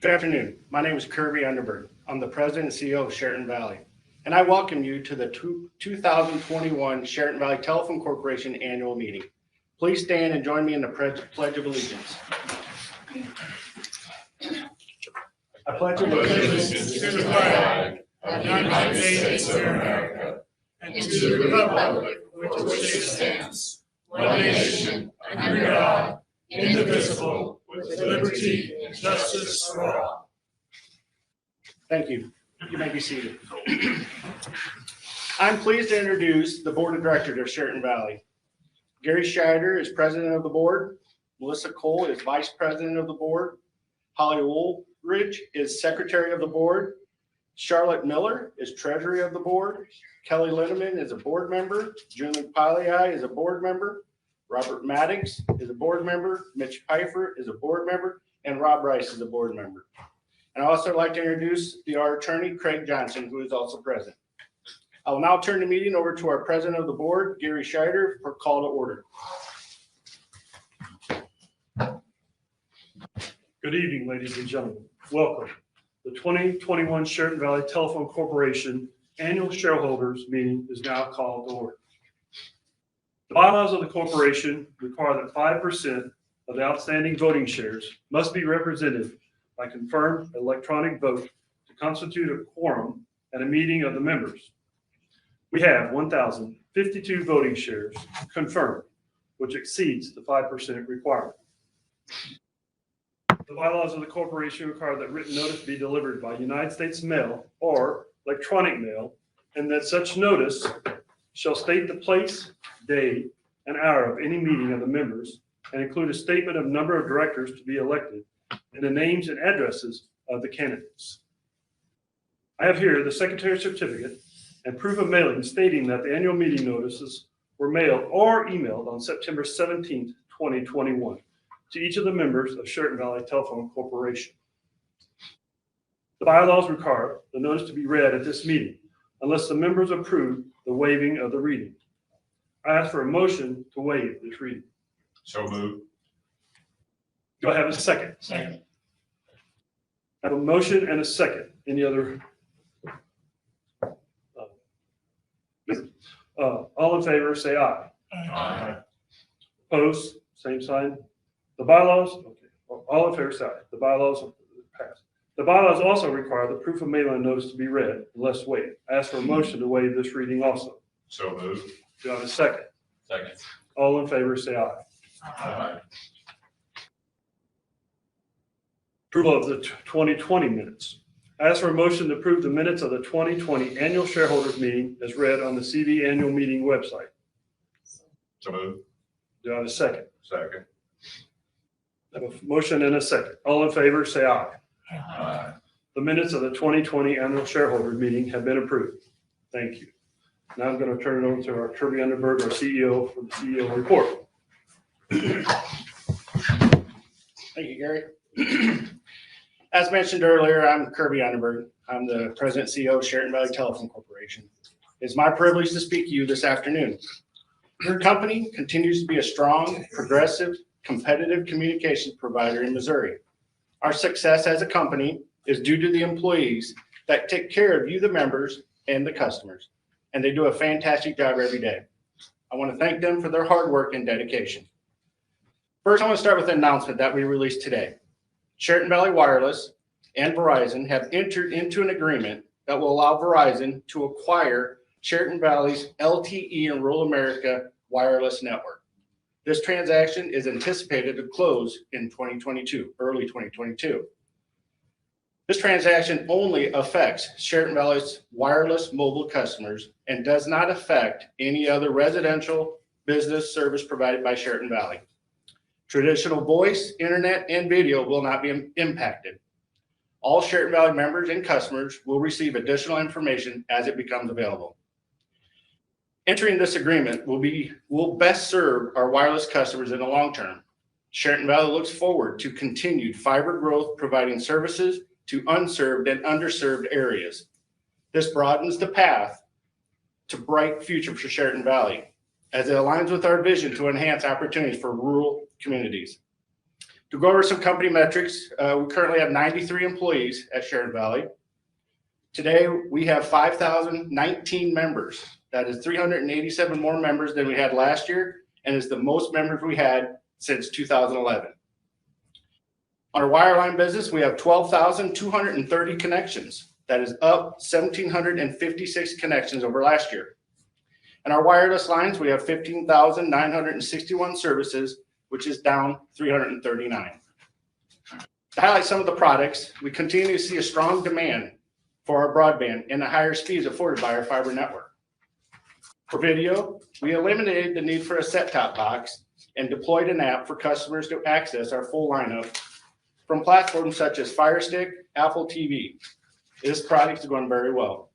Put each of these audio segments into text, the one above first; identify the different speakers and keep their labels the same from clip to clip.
Speaker 1: Good afternoon. My name is Kirby Underberg. I'm the president and CEO of Chariton Valley, and I welcome you to the 2021 Chariton Valley Telephone Corporation annual meeting. Please stand and join me in the Pledge of Allegiance. I pledge allegiance
Speaker 2: to the flag of the United States of America and to the republic for which it stands, one nation, under God, indivisible, with liberty and justice for all.
Speaker 1: Thank you. You may be seated. I'm pleased to introduce the Board of Directors of Chariton Valley. Gary Scheider is President of the Board. Melissa Cole is Vice President of the Board. Holly Woolridge is Secretary of the Board. Charlotte Miller is Treasury of the Board. Kelly Lindeman is a board member. Julie Pillai is a board member. Robert Maddox is a board member. Mitch Pfeiffer is a board member. And Rob Rice is a board member. And I'd also like to introduce our attorney, Craig Johnson, who is also present. I will now turn the meeting over to our President of the Board, Gary Scheider, for call to order.
Speaker 3: Good evening, ladies and gentlemen. Welcome. The 2021 Chariton Valley Telephone Corporation Annual Shareholders Meeting is now called to order. The bylaws of the corporation require that 5% of the outstanding voting shares must be represented by confirmed electronic vote to constitute a quorum at a meeting of the members. We have 1,052 voting shares confirmed, which exceeds the 5% requirement. The bylaws of the corporation require that written notice be delivered by United States mail or electronic mail, and that such notice shall state the place, day, and hour of any meeting of the members and include a statement of number of directors to be elected and the names and addresses of the candidates. I have here the Secretary's certificate and proof of mailing stating that the annual meeting notices were mailed or emailed on September 17th, 2021 to each of the members of Chariton Valley Telephone Corporation. The bylaws require the notice to be read at this meeting unless the members approve the waiving of the reading. I ask for a motion to waive this reading.
Speaker 2: So moved.
Speaker 3: Do I have a second?
Speaker 2: Second.
Speaker 3: I have a motion and a second. Any other? All in favor, say aye.
Speaker 2: Aye.
Speaker 3: Opposed, same sign. The bylaws, okay. All in favor, say aye. The bylaws passed. The bylaws also require the proof of mailing notice to be read unless waived. I ask for a motion to waive this reading also.
Speaker 2: So moved.
Speaker 3: Do I have a second?
Speaker 2: Second.
Speaker 3: All in favor, say aye.
Speaker 2: Aye.
Speaker 3: Approval of the 2020 minutes. I ask for a motion to approve the minutes of the 2020 annual shareholders meeting as read on the CV annual meeting website.
Speaker 2: So moved.
Speaker 3: Do I have a second?
Speaker 2: Second.
Speaker 3: I have a motion and a second. All in favor, say aye.
Speaker 2: Aye.
Speaker 3: The minutes of the 2020 annual shareholders meeting have been approved. Thank you. Now I'm going to turn it over to our Kirby Underberg, our CEO, for the CEO report.
Speaker 1: Thank you, Gary. As mentioned earlier, I'm Kirby Underberg. I'm the President and CEO of Chariton Valley Telephone Corporation. It's my privilege to speak to you this afternoon. Your company continues to be a strong, progressive, competitive communications provider in Missouri. Our success as a company is due to the employees that take care of you, the members, and the customers, and they do a fantastic job every day. I want to thank them for their hard work and dedication. First, I want to start with an announcement that we released today. Chariton Valley Wireless and Verizon have entered into an agreement that will allow Verizon to acquire Chariton Valley's LTE in rural America wireless network. This transaction is anticipated to close in 2022, early 2022. This transaction only affects Chariton Valley's wireless mobile customers and does not affect any other residential business service provided by Chariton Valley. Traditional voice, internet, and video will not be impacted. All Chariton Valley members and customers will receive additional information as it becomes available. Entering this agreement will best serve our wireless customers in the long term. Chariton Valley looks forward to continued fiber growth, providing services to unserved and underserved areas. This broadens the path to bright future for Chariton Valley, as it aligns with our vision to enhance opportunities for rural communities. To go over some company metrics, we currently have 93 employees at Chariton Valley. Today, we have 5,019 members. That is 387 more members than we had last year, and is the most members we had since 2011. On our wireline business, we have 12,230 connections. That is up 1,756 connections over last year. And our wireless lines, we have 15,961 services, which is down 339. To highlight some of the products, we continue to see a strong demand for our broadband and the higher speeds afforded by our fiber network. For video, we eliminated the need for a set-top box and deployed an app for customers to access our full lineup from platforms such as Fire Stick, Apple TV. This product is going very well.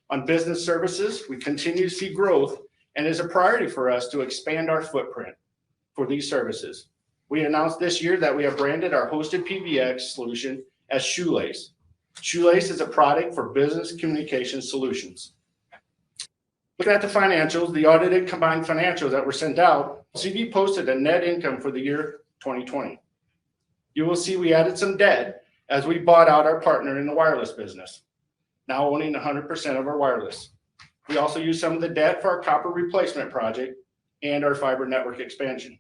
Speaker 1: On business services, we continue to see growth, and it is a priority for us to expand our footprint for these services. We announced this year that we have branded our hosted PBX solution as Shoelace. Shoelace is a product for business communication solutions. Looking at the financials, the audited combined financials that were sent out, CV posted a net income for the year 2020. You will see we added some debt as we bought out our partner in the wireless business, now owning 100% of our wireless. We also used some of the debt for our copper replacement project and our fiber network expansion.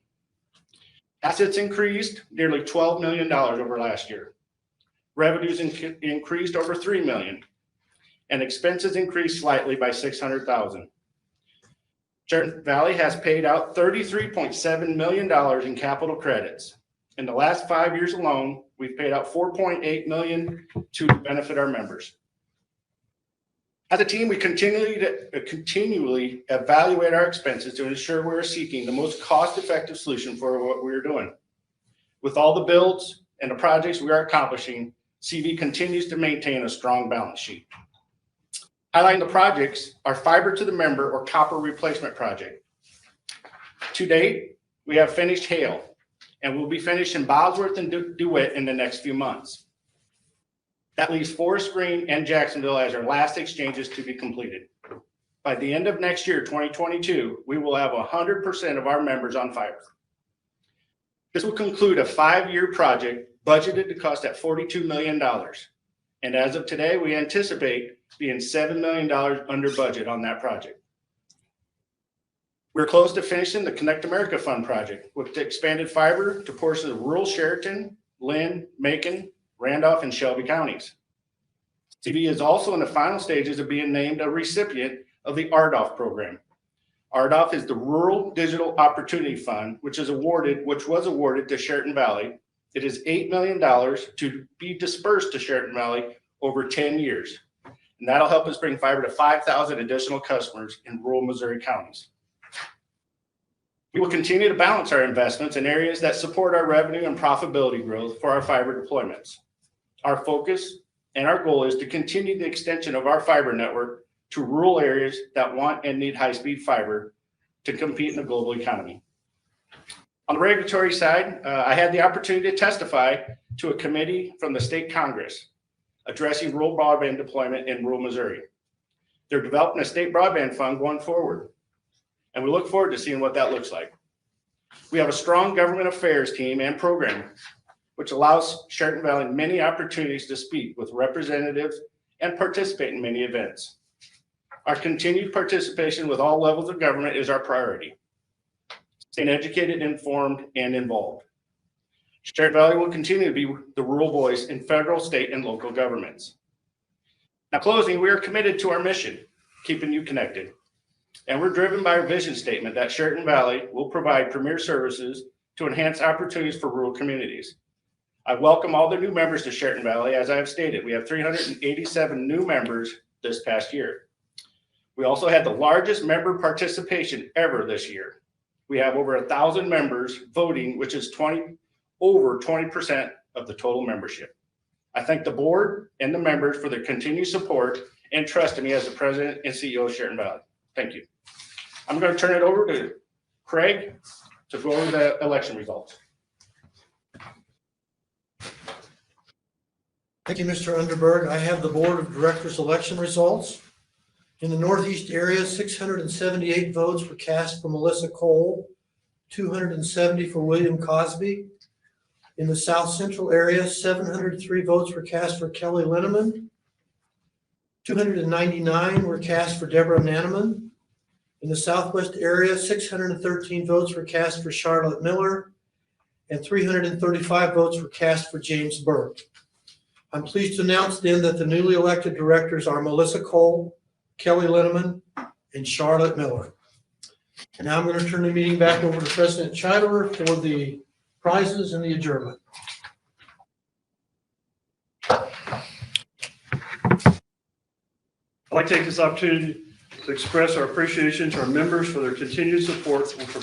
Speaker 1: Assets increased nearly $12 million over last year. Revenues increased over $3 million, and expenses increased slightly by $600,000. Chariton Valley has paid out $33.7 million in capital credits. In the last 5 years alone, we've paid out $4.8 million to benefit our members. As a team, we continually evaluate our expenses to ensure we're seeking the most cost-effective solution for what we're doing. With all the builds and the projects we are accomplishing, CV continues to maintain a strong balance sheet. Highlighting the projects, our fiber to the member or copper replacement project. To date, we have finished Hale, and we'll be finished in Bosworth and DeWitt in the next few months. That leaves Forest Green and Jacksonville as our last exchanges to be completed. By the end of next year, 2022, we will have 100% of our members on fiber. This will conclude a 5-year project budgeted to cost at $42 million. And as of today, we anticipate being $7 million under budget on that project. We're close to finishing the Connect America Fund project with the expanded fiber to portions of rural Chariton, Lynn, Macon, Randolph, and Shelby counties. CV is also in the final stages of being named a recipient of the RDOF program. RDOF is the Rural Digital Opportunity Fund, which was awarded to Chariton Valley. It is $8 million to be dispersed to Chariton Valley over 10 years. And that'll help us bring fiber to 5,000 additional customers in rural Missouri counties. We will continue to balance our investments in areas that support our revenue and profitability growth for our fiber deployments. Our focus and our goal is to continue the extension of our fiber network to rural areas that want and need high-speed fiber to compete in the global economy. On the regulatory side, I had the opportunity to testify to a committee from the state Congress addressing rural broadband deployment in rural Missouri. They're developing a state broadband fund going forward, and we look forward to seeing what that looks like. We have a strong government affairs team and program, which allows Chariton Valley many opportunities to speak with representatives and participate in many events. Our continued participation with all levels of government is our priority. Staying educated, informed, and involved. Chariton Valley will continue to be the rural voice in federal, state, and local governments. Now, closing, we are committed to our mission, keeping you connected. And we're driven by our vision statement that Chariton Valley will provide premier services to enhance opportunities for rural communities. I welcome all the new members to Chariton Valley. As I have stated, we have 387 new members this past year. We also had the largest member participation ever this year. We have over 1,000 members voting, which is over 20% of the total membership. I thank the board and the members for their continued support and trust in me as the president and CEO of Chariton Valley. Thank you. I'm going to turn it over to Craig to go over the election results.
Speaker 4: Thank you, Mr. Underberg. I have the Board of Directors election results. In the Northeast area, 678 votes were cast for Melissa Cole, 270 for William Cosby. In the South Central area, 703 votes were cast for Kelly Linneman. 299 were cast for Deborah Nanneman. In the Southwest area, 613 votes were cast for Charlotte Miller, and 335 votes were cast for James Burke. I'm pleased to announce then that the newly elected directors are Melissa Cole, Kelly Linneman, and Charlotte Miller. And now I'm going to turn the meeting back over to President Schuyler for the prizes and the adjournment.
Speaker 3: I'd like to take this opportunity to express our appreciation to our members for their continued support and for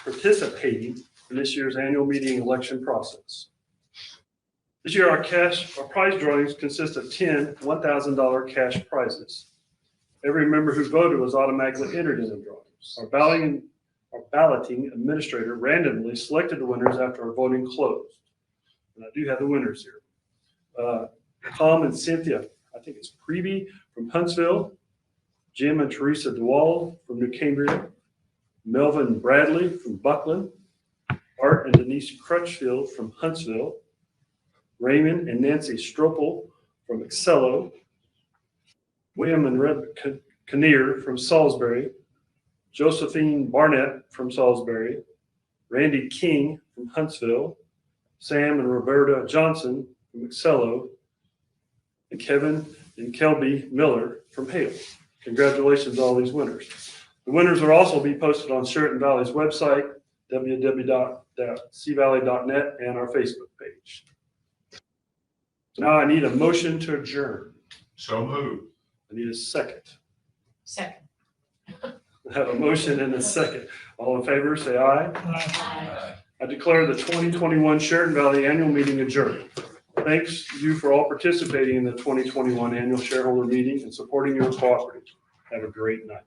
Speaker 3: participating in this year's annual meeting election process. This year, our prize drawings consist of 10 $1,000 cash prizes. Every member who voted was automatically entered in the drawings. Our balloting administrator randomly selected the winners after our voting closed. And I do have the winners here. Tom and Cynthia, I think it's Preby from Huntsville, Jim and Teresa DeWald from New Cambria, Melvin Bradley from Buckland, Art and Denise Crutchfield from Huntsville, Raymond and Nancy Stropel from Excello, William and Red Kinnear from Salisbury, Josephine Barnett from Salisbury, Randy King from Huntsville, Sam and Roberta Johnson from Excello, and Kevin and Kelby Miller from Hale. Congratulations to all these winners. The winners will also be posted on Chariton Valley's website, www.cvalley.net, and our Facebook page. Now I need a motion to adjourn.
Speaker 2: So moved.
Speaker 3: I need a second.
Speaker 5: Second.
Speaker 3: I have a motion and a second. All in favor, say aye.
Speaker 5: Aye.
Speaker 3: I declare the 2021 Chariton Valley Annual Meeting adjourned. Thanks to you for all participating in the 2021 Annual Shareholder Meeting and supporting your cooperative. Have a great night.